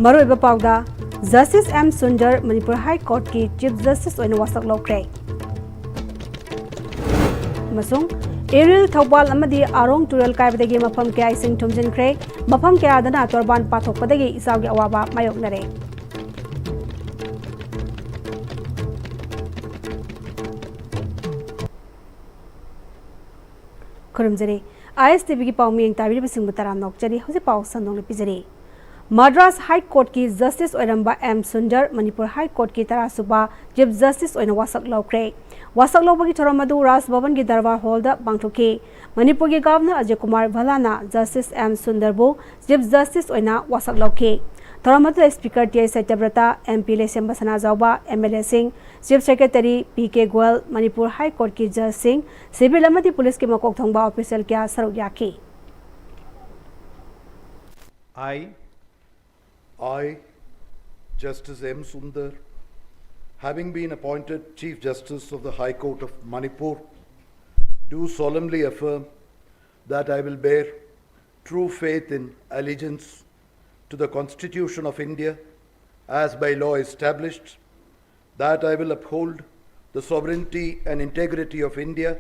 मरोइबा पाउदा justice M सुंदर Manipur high court की chief justice ओइना वासक लौख्रे मसुंग एरियल थौबाल अमदी आरोंग तुरल कायबदगी मफम कया इसिंग थुमजिनख्रे मफम कयादना तोरबान पाथोकपदगी इसावगी अवाबा मायोकनरे खुरमजरी ISTV की पाउमिंग ताबिर बसिंग तराम नोकचरी हजे पाउ संदोंग पिजरी मद्रास हाई कोर्ट की जस्टिस ओरंबा एम सुंदर मणिपुर हाई कोर्ट की तरासुबा चीफ जस्टिस ओइना वासक लौख्रे वासक लौबगी थोरम अदु राज भवन की दरबार हॉल दा बांगथोकी मणिपुर की गवर्नर अजय कुमार भलाना जस्टिस एम सुंदर बो चीफ जस्टिस ओइना वासक लौखी थोरम अदु स्पीकर टी सत्यव्रता एमपी लेसेम बसना जाउबा MLA Singh chief secretary PK Goyal Manipur high court की जज सिंह सिविल अमदी पुलिस के मकोक थोंबा ऑफिशियल क्या सरुक याकी I, Justice M. Sundar, having been appointed Chief Justice of the High Court of Manipur, do solemnly affirm that I will bear true faith and allegiance to the Constitution of India as by law established, that I will uphold the sovereignty and integrity of India,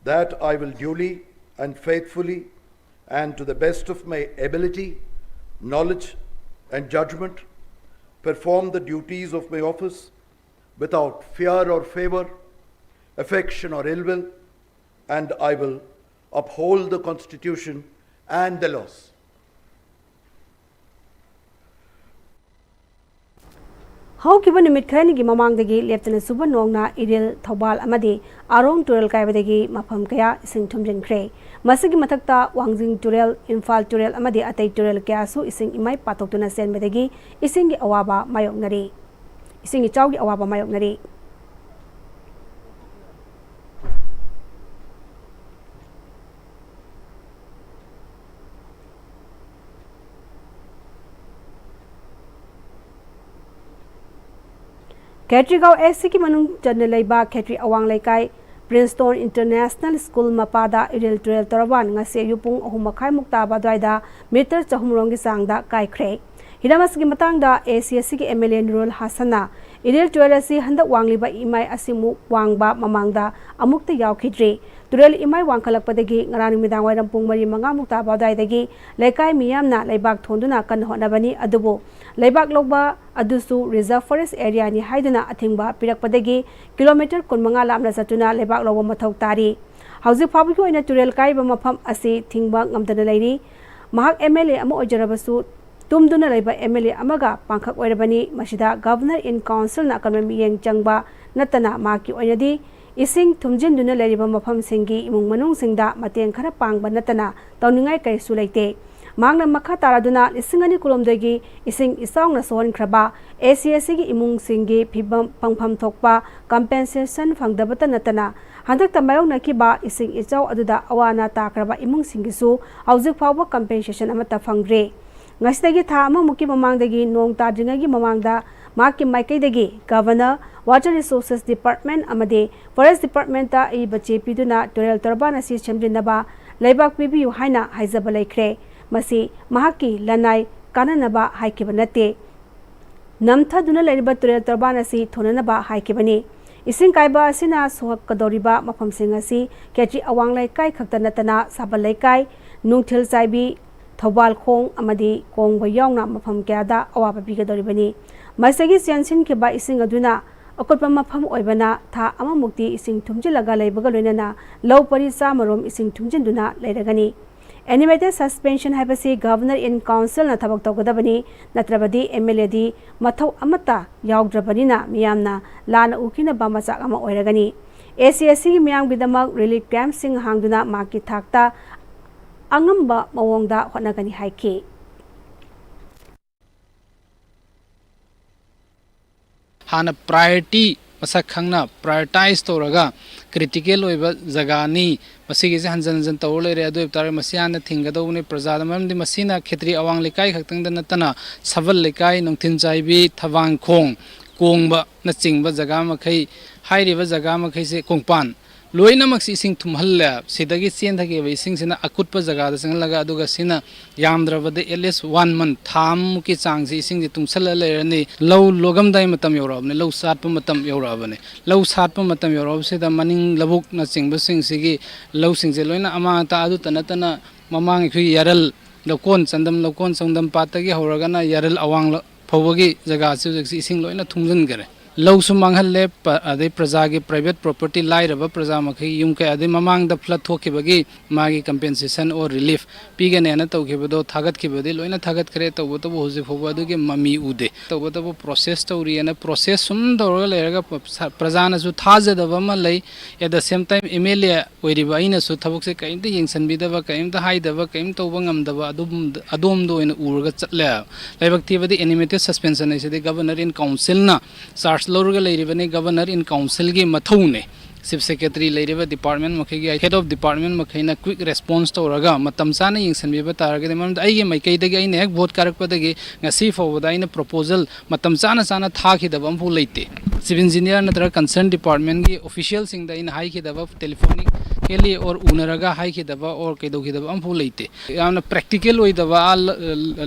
that I will duly and faithfully and to the best of my ability, knowledge and judgment perform the duties of my office without fear or favor, affection or ill will, and I will uphold the Constitution and the laws. हौकिबा निमित खरनिगी ममांगदगी लेप्तना सुबा नोंगना इरिल थौबाल अमदी आरोंग तुरल कायबदगी मफम कया इसिंग थुमजिनख्रे मसगी मथक्ता Wangjing तुरल इम्फाल तुरल अमदी अतै तुरल कयासु इसिंग EMI पातोक्तुना सेनबदगी इसिंगी अवाबा मायोकनरी इसिंगी चाउगी अवाबा मायोकनरी खेत्री गाँव AC की मनुंग चन्न लेबा खेत्री अवांग लेकाई प्रिंसटन इंटरनेशनल स्कूल मपादा इरिल तुरल तोरबान ngase युपुंग अहुम मखाई मुक्ता बादवाइदा मीटर चहुमरोंग की सांगदा काइख्रे हिरामस की मतंगदा एसीएससी के एमएलए नुरुल हसना इरिल तुरल असि हंदक वांगलिबा इमाय असिमु वांगबा ममांगदा अमुक्त यावखिद्रे तुरल EMI वांखलकपदगी ngaraning midang wairam pung mari manga mukta बादवाइदगी लेकाई मियामना लेबाक थोंदुना कन होनबनी अदुबो लेबाक लोबा अदुसु रिजर्व फॉरेस्ट एरिया नि हाइदुना अथिंगबा पिरकपदगी किलोमीटर 15 लामना चतुना लेबाक लोबा मथौ तारी हौजिक फाबुकी ओइना तुरल काइबा मफम असि थिंगबा ngमदना लैरी महक एमएलए अमा ओजरबसु तुमदुना लेबा एमएलए अमगा पांखक ओइरबनी मसिदा गवर्नर इन काउंसिल ना कनम मियेंग चंगबा नतना माकी ओइनदी इसिंग थुमजिनदुना लेरिबा मफम सिंगी इमुंग मनुंग सिंगदा मतेंग खरा पांगबा नतना तौनिंगाई कैसु लैते मांगना मखा तारादुना लिसिंगनी कुलमदगी इसिंग इसाउंगना सोहनख्रबा एसीएससी की इमुंग सिंगी फिबम पंगफम थोकपा कंपेंसेशन फंगदबता नतना हंदक तमायों नखिबा इसिंग इचाउ अदुदा अवाना ताक्रबा इमुंग सिंगिसु हौजिक फावबा कंपेंसेशन अमता फंगरे ngasidaगी था अमा मुकी ममांगदगी नोंग ताद्रिंगागी ममांगदा माकी माइकैदगी गवर्नर वाटर रिसोर्सेस डिपार्टमेंट अमदे फॉरेस्ट डिपार्टमेंट ता ई बच्चे पिदुना तुरल तरबान असि सेमजिनबा लेबाक पिबियु हाइना हाइजबा लेख्रे मसी महाकी लनाई काननबा हाइकिबा नते नमथदुना लेरिबा तुरल तरबान असि थोननबा हाइकिबनी इसिंग काइबा असिना सोहकदोरिबा मफमसिंग असि केट्री अवांगलाई काई खक्ता नतना साबलाई काई नुंगथिल साइबी थौबाल खोंग अमदी कोंगबा यावना मफम क्यादा अवाबा पिगदोरिबनी मसगी सेंसिन केबा इसिंग अदुना अकोटपा मफम ओइबना था अमा मुक्ति इसिंग थुमजिलगा लेबगा लोइनना लौ परि चामरोम इसिंग थुमजिनदुना लेरगनी एनिमेटेड सस्पेंशन हाइबसी गवर्नर इन काउंसिल ना थबक तौगदबनी नत्रबदी एमएलए दी मथौ अमता यावद्रबनीना मियामना लाना उखिनबा मचाक अमा ओइरगनी एसीएससी की मियामगिदमक रिलीफ कैंप सिंग हांगदुना माकी थाकता अंगंबा मवोंगदा होनगनी हाइकी हाना प्रायोरिटी मसक खंगना प्रायोरिटाइज तौरगा क्रिटिकल ओइबा जगानी मसिगे से हंजन हंजन तौर लेरे अदु तारे मसियाना थिंगदौने प्रजादा मरमदि मसिना खेत्री अवांग लेकाई खक्तंग नतना सबल लेकाई नोंथिन चाइबी थवांग खोंग कोंगबा न चिंगबा जगा मखै हाइरिबा जगा मखै से कोंगपान loinamak si ising thumhalla sidagi chen thage we ising sina akutpa jaga da sanglaga aduga sina yamdrabade at least 1 month tham ki chang si ising ji tungsala lerani low logam dai matam yorabne low satpa matam yorabane low satpa matam yorab sida maning labuk na chingba sing sigi low sing je loina ama ta adu tanatana mamang khu yaral lokon sandam patagi horagana yaral awang phawagi jaga si ising loina thumjun gare low sumanghalle ade praja gi private property lai raba praja makhi yum ka ade mamang da flood thokibagi magi compensation or relief pigane na tawkibado thagat kibade loina thagat kare tawbo to hoje phoba du ge mami ude tawbo to process tawri na process sum dorga lerga praja na su thaja da ma lai at the same time mla oiriba ina su thabuk se kaim te yengsan bi da ba kaim ta hai da ba kaim tawba ngam da ba adom do ina urga chatle laibak thibadi animated suspension ai se de governor in council na lorga leiribane governor in council gi mathune chief secretary leiriba department makhi gi head of department makhi na quick response to raga matam sana yingsan bi bataraga mam ai gi mai kai dagi ai ne ek vote karak padagi ngasi forward ai na proposal matam sana tha khi da bam fu leite civil engineer natra concerned department gi official sing da in hai khi da telephonic के लिए और उनरगा high की दबा और कई की दबा अम्फू लेते याना प्रैक्टिकल होई दबा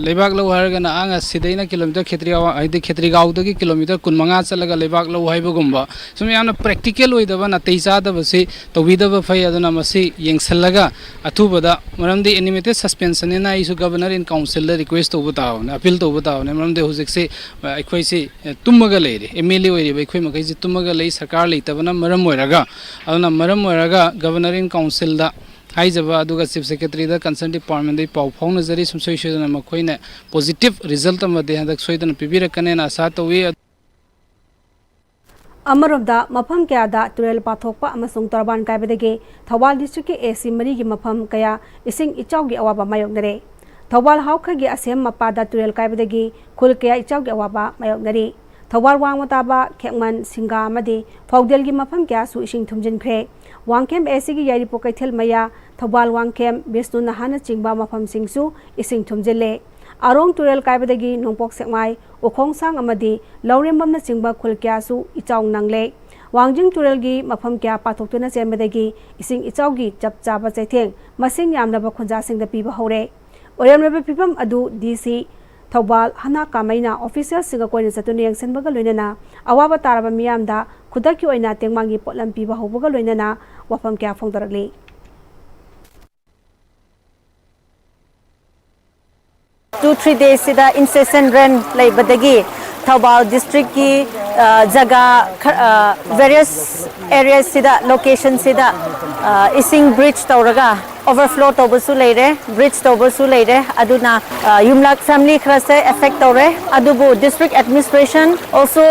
लेबाक लो हरगा ना आंगा सिदैना किलोमीटर खेत्री गाँव दगी किलोमीटर कुनमंगा चलगा लेबाक लो हाइबगुम्बा सुम याना प्रैक्टिकल होई दबा ना तैसा दबसे तौबीदबा फै अदना मसी येंगसलगा अथुबदा मरमदी एनिमेटेड सस्पेंशन ना issue governor in council the request तौबा ताव ना अपील तौबा ताव ने मरमदे हुजिक से अखोय से तुमगा लेरे एमएलए होइरे अखोय मखै से तुमगा लै सरकार लेतबना मरम होइरगा अदना मरम होइरगा governor in council da haijaba aduga chief secretary da concerned department dai pau phone jari sumsoi shedana makhoina positive result amade hadak soidana pibirakane na asa towi अमरदा मफम क्या तुरेल पाथोप तरबान कायबदगे थौबाल डिस्ट्रिक्ट के एसी मरी की मफम कया इसिंग इचाव की अवाबा मायोगनरे थौबाल हाउखगी असेम मपादा तुरेल कायबदगे खुल कया इचाव की अवाबा मायोगनरे थौबाल वांगमताबा खेमन सिंगा अमदे फौदेल की मफम क्या सु इसिंग थुमजिनख्रे वांगखेम एसी की यारिपो कैथेल मया थौबाल वांगखेम बिष्णु नहाना चिंबा मफम सिंगसु इसिंग थुमजिले आरोंग तुरेल कायबदगी नोंपोक सेकमाई उखोंग सांग अमदी लौरेंबमना चिंबा खुल क्यासु इचाव नंगले वांगजिंग तुरेल की मफम क्या पाथोक्तुना चेंबदगी इसिंग इचाव की चप चाबा चैथेंग मसिंग यामनबा खुंजा सिंग द पीबा हौरे ओयमरबे पिपम अदु डीसी थौबाल हना कामैना ऑफिसर सिंग कोइन सतुन यंगसनबगा लोइनना अवाबा ताराबा मियामदा खुदकी ओइना तेंगमांगी पोटलम पीबा हौबगा लोइनना वफम क्या फोंदरगली 2-3 days sida incessant rain laibadagi Thoubal district ki jaga various areas sida location sida ising bridge tawraga overflow tawbasu leire bridge tawbasu leire aduna yumlak family khrase affect tawre adubu district administration also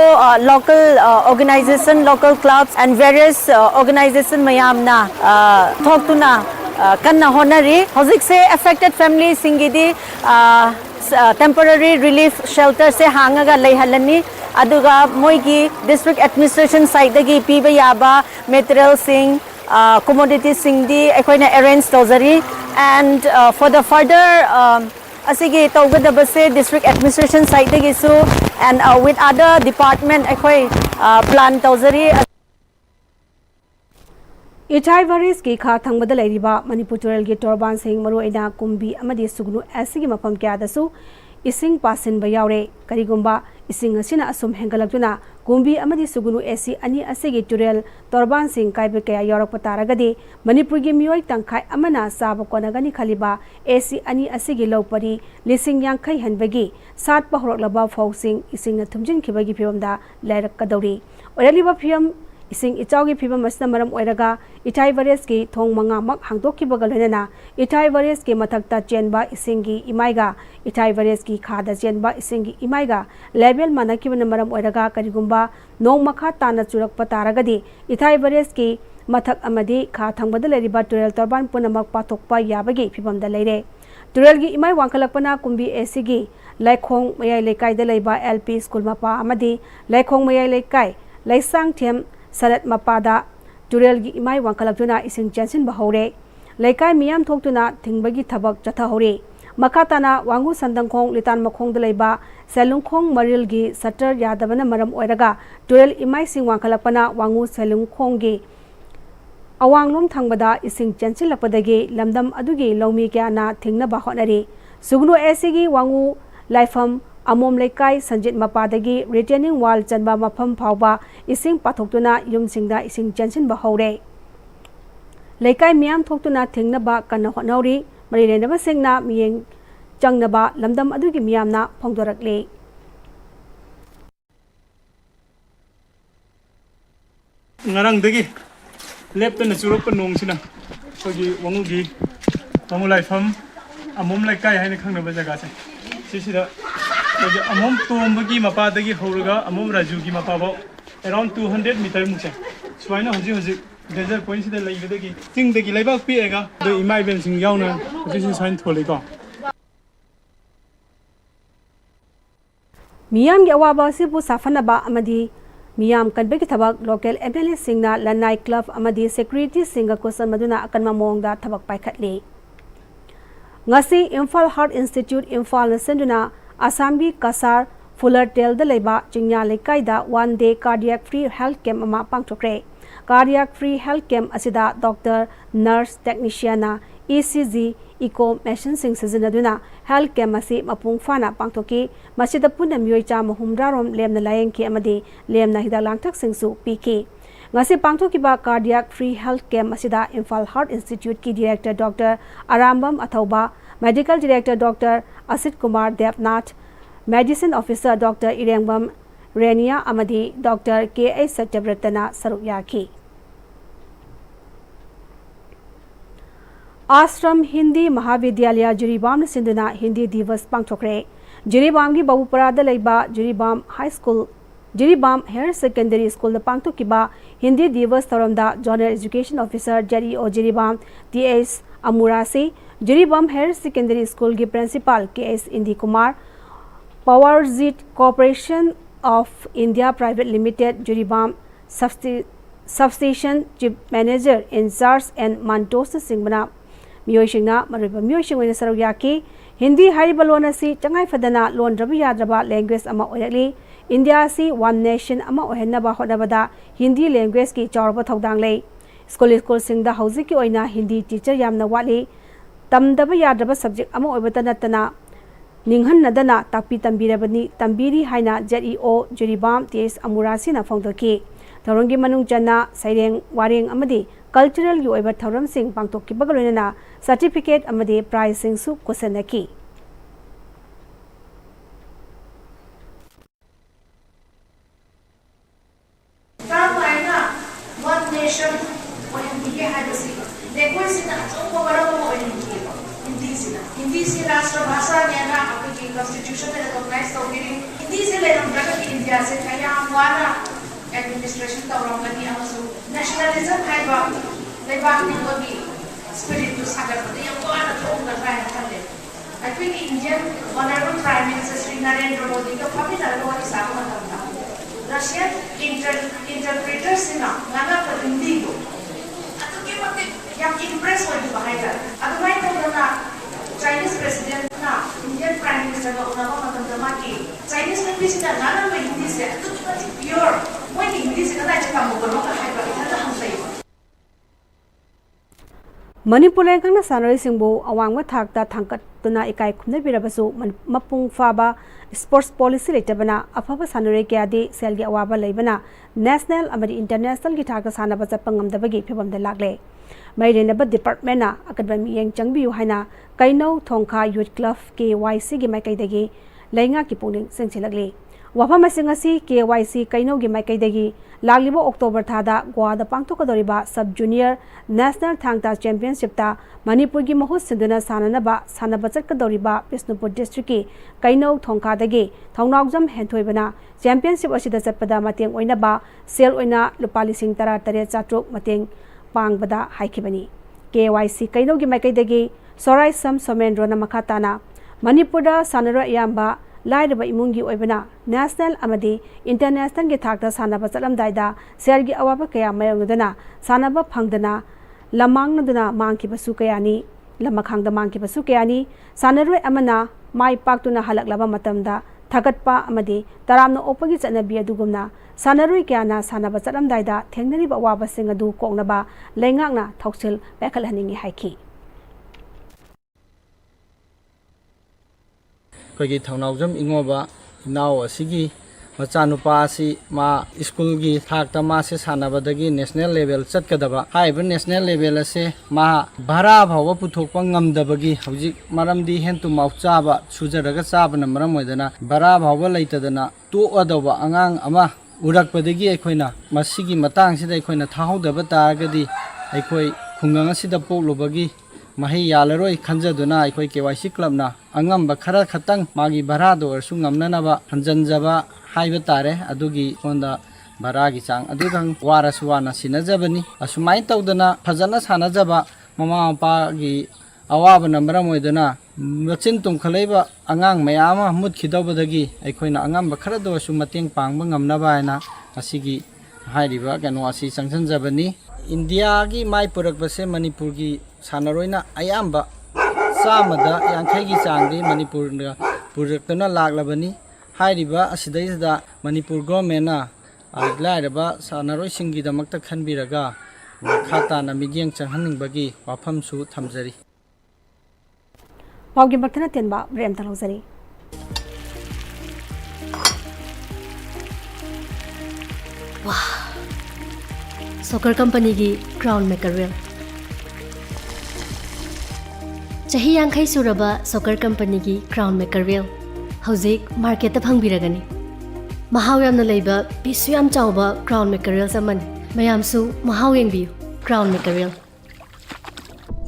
local organization local clubs and various organization mayamna thoktuna kanna honari hozik se affected family singidi temporary relief shelter se hangaga leihalani aduga moigi district administration side dagi piba yaba material sing commodity sing di ekoina arrange tozari and for the further asigi tawgadabase district administration side dagi su and with other department ekoi plan tozari इचाई वरिस की खा थंगबद लेरिबा मणिपुर तुरेल की टोरबान Singh मरुइना Kunbi अमदि सुगनु AC की मफम क्यादसु इसिंग पासिन बयावरे करिगुंबा इसिंग असिना assume हेंगलक्तुना Kunbi अमदि सुगनु AC अनि असिगी तुरेल टोरबान सिंह काइबे कया यौरक पतारगदि मणिपुर की मियोय तंखाय अमना साब कोनगनि खलिबा एसी अनि असिगी लौपरी लिसिंग यांखै हनबगी सात पहरकलबा फौसिंग इसिंग थुमजिन खिबगी फिबमदा लायरक कदौरी ओरलिबा फियम इसिंग इचाउगी फिबम असना मरम ओइरगा इटाई वरेस की थोंग मंगा मक हांगदोखिबगा लोइनना इटाई वरेस के मथक्ता चेनबा इसिंगी इमाइगा इटाई वरेस की खादा चेनबा इसिंगी इमाइगा लेवल मानकिबन मरम ओइरगा करिगुंबा नोंग मखा ताना चुरकप तारगदि इटाई वरेस की मथक अमदि खा थंगबद लेरिबा तुरेल तरबान पुनमक पाथोकपा याबगी फिबमदा लेरे तुरेल की इमाइ वांखलकपना कुंबी एसीगी लाइखोंग मयाइ लेकाइदा लेबा एलपी स्कूल मपा अमदि लाइखोंग मयाइ लेकाइ लाइसांग थेम सरत मपादा तुरेल की इमाई वांखलक्तुना इसिंग चेंसिन बहौरे लेकाय मियाम थोक्तुना थिंगबगी थबक चथहौरे मखाताना वांगु संदंखोंग लितान मखोंग दलेबा सेलुंखोंग मरिल की सटर यादबना मरम ओइरगा तुरेल इमाई सिंग वांखलकपना वांगु सेलुंखोंग की अवांगलोम थंगबदा इसिंग चेंचिलपदगी लमदम अदुगी लौमी क्याना थिंगनबा होनरी सुगनु एसीगी वांगु लाइफम अमोम लेकाई संजित मपादगी रिटेनिंग वाल चनबा मफम फावबा इसिंग पाथोक्तुना युमसिंगदा इसिंग चेंचिनबा हौरे लेकाई मियाम थोक्तुना थिंगनबा कन्ना होनौरी मरिलेनबा सिंगना मियेंग चंगनबा लमदम अदुगी मियामना फोंदोरकले ngarangdagi leptana churokpa nongchina khogi wangugi wangu laifam amom laikai haina khangnaba jaga se sisida khogi amom tombagi mapadagi horaga amom rajugi mapabo around 200 meter mukse swaina hoji desert point sida laibadagi singdagi laibak piega do imai ben sing yauna hoji swain tholiko मियाम की अवाबा सिबु साफनबा अमदी मियाम कनबे की थबक local MLA सिंगना लनाई club अमदी secretary Singh कोसन मदुना अकनमा मोंगदा थबक पाइखतले ngasi Imphal Heart Institute Imphal Senduna Assam Kasar Fullertel the Leba Chingya Lekaida 1 day cardiac free health camp ama pangthokre cardiac free health camp asida doctor nurse technician ECG eco machine sing sizinaduna health camp asi mapung fana pangthoki masida punna myoi cha mahumra rom lemna layeng ki amadi lemna hida langthak singsu pk ngasi pangthoki ba cardiac free health camp asida Imphal Heart Institute ki director Dr Arambam Athauba medical director Dr Asit Kumar Devnath medicine officer Dr Irengbam Renia amadi Dr K.A. Satyabratana saruk yaki आश्रम हिंदी महाविद्यालय जिरीबाम सिंधुना हिंदी दिवस पांगथोखरे जिरीबाम की बाबूपरादा लेबा Jiribam high school Jiribam higher secondary school पांगथोकिबा हिंदी दिवस थौरमदा zonal education officer ZEO Jiribam TS अमुरासी Jiribam higher secondary school की प्रिंसिपल केएस इंदी Kumar powergrid corporation of India private limited Jiribam substation chief manager incharge and मांटोस सिंगना मियोइसिंगना मरुबा मियोइसिंगोइना सरuk yaki हिंदी हारिबा लोन असि चंगाई फदना लोन रब याद्रबा लैंग्वेज अमा ओयरली इंडिया असि वन नेशन अमा ओहनबा होनबदा हिंदी लैंग्वेज की चौरबा थौदांग लै स्कूल सिंगदा हौजिक की ओइना हिंदी टीचर यामना वाली तमदबा याद्रबा सब्जेक्ट अमा ओयबता नतना निंगहन नदना ताकपी तंबीरबनी तंबीरी हाइना जेईओ जिरीबाम टीएस अमुरासीना फोंदोकी थौरंगी मनुंग चना सैरेंग वारेंग अमदी कल्चरल की ओइबा थौरम सिंग पांगथोकिबगा लोइना सर्टिफिकेट अमदी प्राइज सिंगसु कोसनकी वन नेशन ओहिंदी हाइबसी लैंग्वेज सिना अचौबा वरम ओहिंदी हिंदी से राष्ट्र भाषा नेना आपकी कॉन्स्टिट्यूशन में रिकॉग्नाइज तौगिरी हिंदी से लेरम जगत इंडिया से कयाम वाना एडमिनिस्ट्रेशन तौरंगनी अमसु नेशनलिज्म हाइबा लेबाक निगोगी स्पिरिट टू सागर पदे यम वाना थोंगा राय खले अखिन Indian honourable prime minister Shri Narendra Modi का फबिना लोरी सामा तमना रशियन इंटरप्रेटर सिना नाना पर हिंदी को अतुके मते यम इंप्रेस होई बहाइदा अदुमाई तोना चाइनीज प्रेसिडेंट ना इंडियन प्राइम मिनिस्टर का उनावा मतंदमा की चाइनीज लैंग्वेज का नाना में हिंदी से अतुके प्योर मोई हिंदी से कदा चका मोगनो का हाइबा इतना हमसै मणिपुर लेंगना सानोई सिंबो अवांगवा थाकता थांकतुना इकाई खुमनबिरबसु मपुंग फाबा स्पोर्ट्स पॉलिसी लेटबना अफबा सानोरे क्यादि सेलगी अवाबा लेबना नेशनल अमरी इंटरनेशनल की थाकता सानबा चपंगमदबगी फिबमदा लागले मैरेनब डिपार्टमेंटना अकदबा मियेंग चंगबियु हाइना कैनौ थोंखा यूथ क्लब KYC की माइकैदगी लैंगा की पुनिंग सिंगसिलगले वफम असिंगसी KYC कैनौ की माइकैदगी लागलिबो अक्टोबर थादा गोवादा पांगथोकदोरिबा sub junior national Thangta championship Manipur की महुत सिंधुना सानबा चटकदोरिबा बिष्णुपुर डिस्ट्रिक्ट की कैनौ थोंखादगी थौनाउजम हेंथोइबना चैंपियनशिप असिदा चटपदा मतेंग ओइनबा सेल ओइना लुपा 13,800 मतेंग पांगबदा हाइखिबनी KYC कैनौ की माइकैदगी सोराई सम सोमेंद्रोना मखाताना मणिपुरदा सानरो याम्बा लाइरबा इमुंगी ओइबना नेशनल अमदी इंटरनेशनल के थाकता सानबा चलमदाइदा सेरगी अवाबा कया मायोंगदना सानबा फंगदना लमांगनदना मांगखिबसु कयानी लमखांगदा मांगखिबसु कयानी सानरोय अमना माई पाक्तुना हलकलबा मतमदा थागतपा अमदी तरामना ओपगी चनबी अदुगुमना सानरुई क्याना सानबा चलमदाइदा थेंगनरिबा अवाबसिंग अदु कोंगनबा लेंगाकना थौसिल पेखलहनिंगी हाइखि कोई थौनाउजम इंगोबा इनाव असिगी मचानुपा असि मा स्कूल की थाकता मासे सानबदगी नेशनल लेवल चटकदबा हाइबा नेशनल लेवल असे मा भारा भाव पुथोकपा ngamdabagi हौजिक मरमदी हेंतु माउचाबा सुजरगा चाबना मरम ओइदना भारा भाव लैतदना तोअदबा अंगांग अमा उरकपदगी अखोइना मसिगी मतांगसिदा अखोइना थाहौदबा तारगदी अखोइ खुंगांग असिदा पोकलुबगी mahai yalaroi khanjaduna akhoi KYC club na angamba khara khatang magi barado arsu ngamnanaba hanjanjaba haiba tare adugi honda baragi chang adudang waraswana sinajabani asumai tawdana phajana sanajaba mama pa gi awaba namra moidana machin tum khalaiba angang mayama mut khidawbadagi aikhoina angamba khara do asu mateng pangba ngamnaba aina asigi hairiba kano asi changsanjabani India की माई पुरकबसे मणिपुर की सानरोइना अयाम्बा चामदा यांखै की चांगदी मणिपुर पुरकतना लागलबनी हाइरिबा असिदैदा मणिपुर गवर्नमेंटना लाइरबा सानरोइसिंगी दमकता खनबिरगा खाताना मिगियंग चंहनिंगबगी वाफमसु थमजरी पाउगी मक्तना तेनबा ब्रेम तलौजरी वाह soccer company की crown maker well चाही यांखै सुरबा सॉकर कंपनी की क्राउन मेकर वेल हौजिक मार्केट फंगबिरगनी महाव यामना लैबा पिसु याम चावबा क्राउन मेकर वेल समन मयामसु महाव येंबियु क्राउन मेकर वेल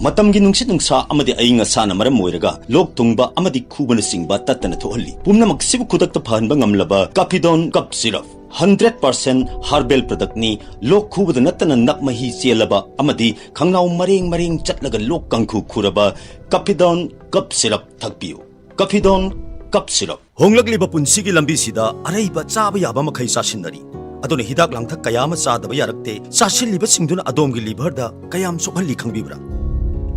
मतमगी नुंगसित नुंगसा अमदि अइंग असाना मरम मोइरगा लोक तुंगबा अमदि खुबन सिंगबा तत्तना थोहल्ली पुमनमक सिबु खुदकता फहनबा ngamlaba Capidon cup syrup 100% herbal product ni lok khubada natana nakmahi chelaba amadi khangnaw mareng chatlaga lok kangkhu khuraba Capidon cup syrup thakpiu Capidon cup syrup honglakliba punsigi lambi sida araiba chaba yaba makhai sasinari adone hidak langthak kayama chadaba yarakte sasilliba singduna adomgi liver da kayam sokhalli khangbibra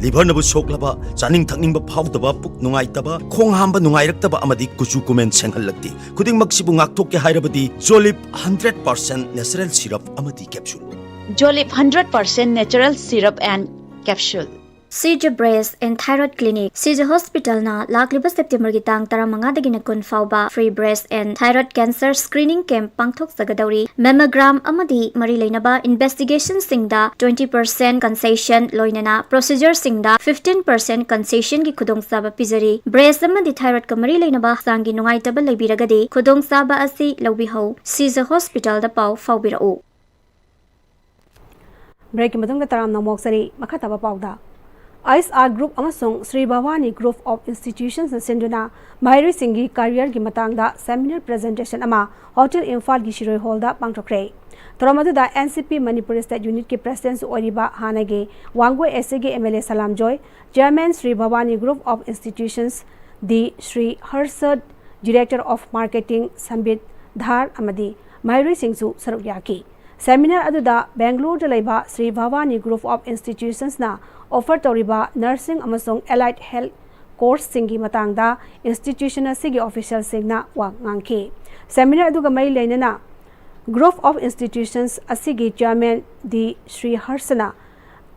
liver nabu soklaba chaning thakningba phawdaba puk nungaitaba khong hamba nungairakaba amadi kuchu kumen senghallakti khuding maksibu ngakthok ke hairabadi Jolip 100% natural syrup amadi capsule Jolip 100% natural syrup and capsule CJ Breast and Thyroid Clinic CJ Hospital na lakliba September ki tang 15 dagina kun fauba free breast and thyroid cancer screening camp pangthok sagadauri mammogram amadi mari leinaba investigation singda 20% concession loinana procedure singda 15% concession ki khudong saba pizari breast amadi thyroid ka mari leinaba sangi nungai taba leibiragadi khudong saba asi lobi ho CJ Hospital da pau faubirau break madung da taram namok sari makhataba pauda ISR Group amasung Sri Bhavani Group of Institutions na senduna Mahiri Singhi career gi matangda seminar presentation ama Hotel Imphal gi Shiroi Hall da pangthokre Toramadu da NCP Manipuri State Unit ki President Oriba Hanage Wangwe SAG MLA Salam Joy Chairman Sri Bhavani Group of Institutions the Sri Harsad Director of Marketing Sambit Dhar Amadi Mahiri Singsu Sarukyaki Seminar aduda Bangalore da laiba Sri Bhavani Group of Institutions na offer toriba nursing amasung allied health course singi matangda institution asigi official singna wa ngangki seminar aduga mai leinana Group of Institutions asigi chairman di Sri Harsana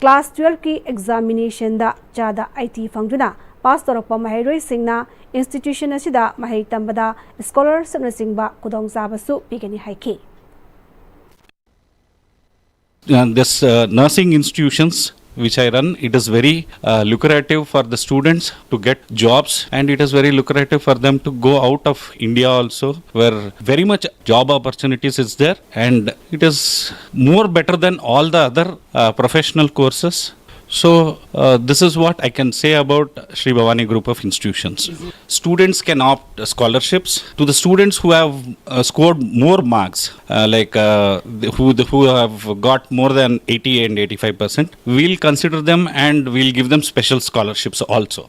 class 12 ki examination da chada IT fangduna pass torokpa mahiroi singna institution asida mahai tambada scholarship na singba kudong sabasu pigani haiki this nursing institutions which I run, it is very lucrative for the students to get jobs, and it is very lucrative for them to go out of India also, where very much job opportunities is there, and it is more better than all the other professional courses. So this is what I can say about Sri Bhavani Group of Institutions. Students can opt scholarships to the students who have scored more marks, who have got more than 80 and 85%. We'll consider them and we'll give them special scholarships also.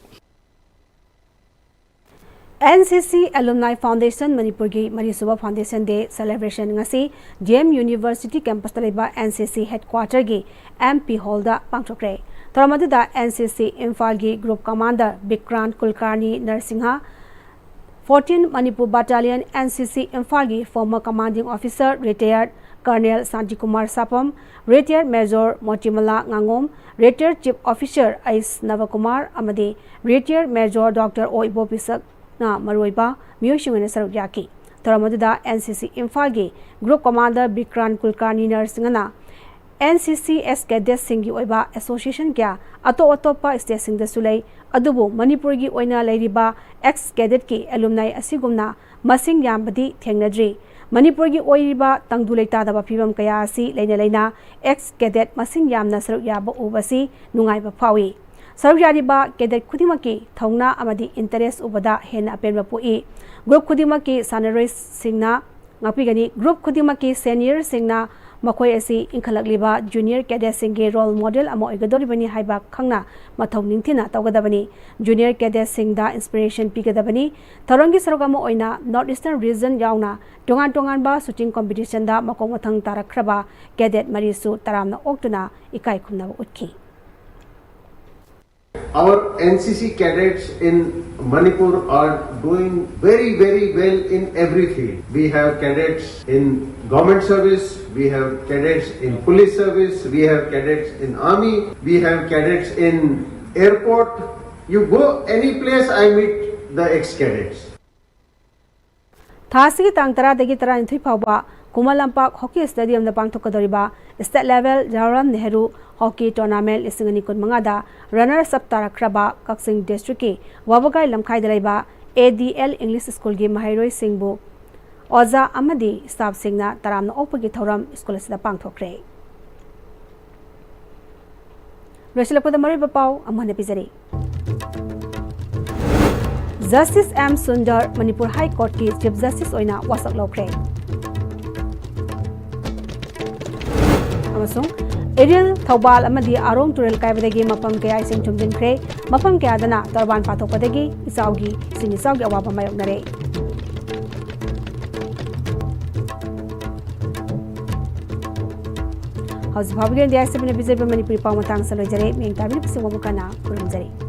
NCC Alumni Foundation Manipur gi Marisuba Foundation Day celebration ngasi GM University campus talaiba NCC headquarter gi MP Hall da pangthokre Toramadu da NCC Imphal gi group commander Bikrant Kulkarni Narsingha 14 Manipur Battalion NCC Imphal former commanding officer retired Colonel Sanjikumar Sapam, retired Major Motimala Ngangom, retired Chief Officer Ais Navakumar Amadi, retired Major Dr. Oibo Pisak na Maruiba, Miyushingana Sarugyaki. Taramadida NCC Imphal Group Commander Bikran Kulkarni Narsingana, NCCS Cadets Singi Oiba Association Kya, Atop State Sing the Sulay, Adubu, Manipuri Oina Ladiba, ex cadet ki alumni Asigumna, Masing Yambadi, Tengnadri. Manipuri Oiba, Tangduleta the Pibam Kayasi, Lena Lena, ex cadet Masing Yamna Sarugyaba Ubasi, Nungaiba Pawi. Sarugyadiba, Cadet Kudimaki, Tongna Amadi Interest Ubada, Hena Penwapui. Group Kudimaki, Sanaris Singna, Napigani, Group Kudimaki, Senior Singna, Makoi asi Inkalagliba, Junior Cadet Singi role model Amo Igadoribani Haiba Kangna, Matau Nintina Taugadabani, Junior Cadet Singda Inspiration Pigadabani, Tarangi Sarogamo Oina, Northeastern Region Yauna, Tongan Ba shooting competition da Makomatang Tarakraba, Cadet Marisu Taramna Oktuna, Ikai Kumna Utki. Our NCC cadets in Manipur are doing very well in every field. We have cadets in government service, we have cadets in police service, we have cadets in army, we have cadets in airport. You go any place, I meet the ex-cadets. Thasi tang tara degi tara inthui phawba Kumalampak Hockey Stadium the Pangtokadoriba state level Jawaharlal Nehru Hockey Tournament Lisingani Kunmangada runners up Tarakraba Kaksing District ki Wabagai Lamkai Dalaiba ADL English School gi Mahairoi Singbu Oza Amadi staff Singna Taramna Opagi Thoram School sida Pangthokre Rashilapod Mariba Pau Amhane Pizari Justice M. Sundar Manipur High Court ki Chief Justice Oina Wasak Lokre Amasung Ariel Thobal Amadi Arong Turel Kaibadagi Mapam Kaya Sing Chumjin Kre Mapam Kaya Dana Tarban Patopadagi Isaugi Sinisaugi Awaba Mayok Nare House Public and the Active Manipuri Pamatang Salojare Ming Tabi Pisawabukana Kurumjari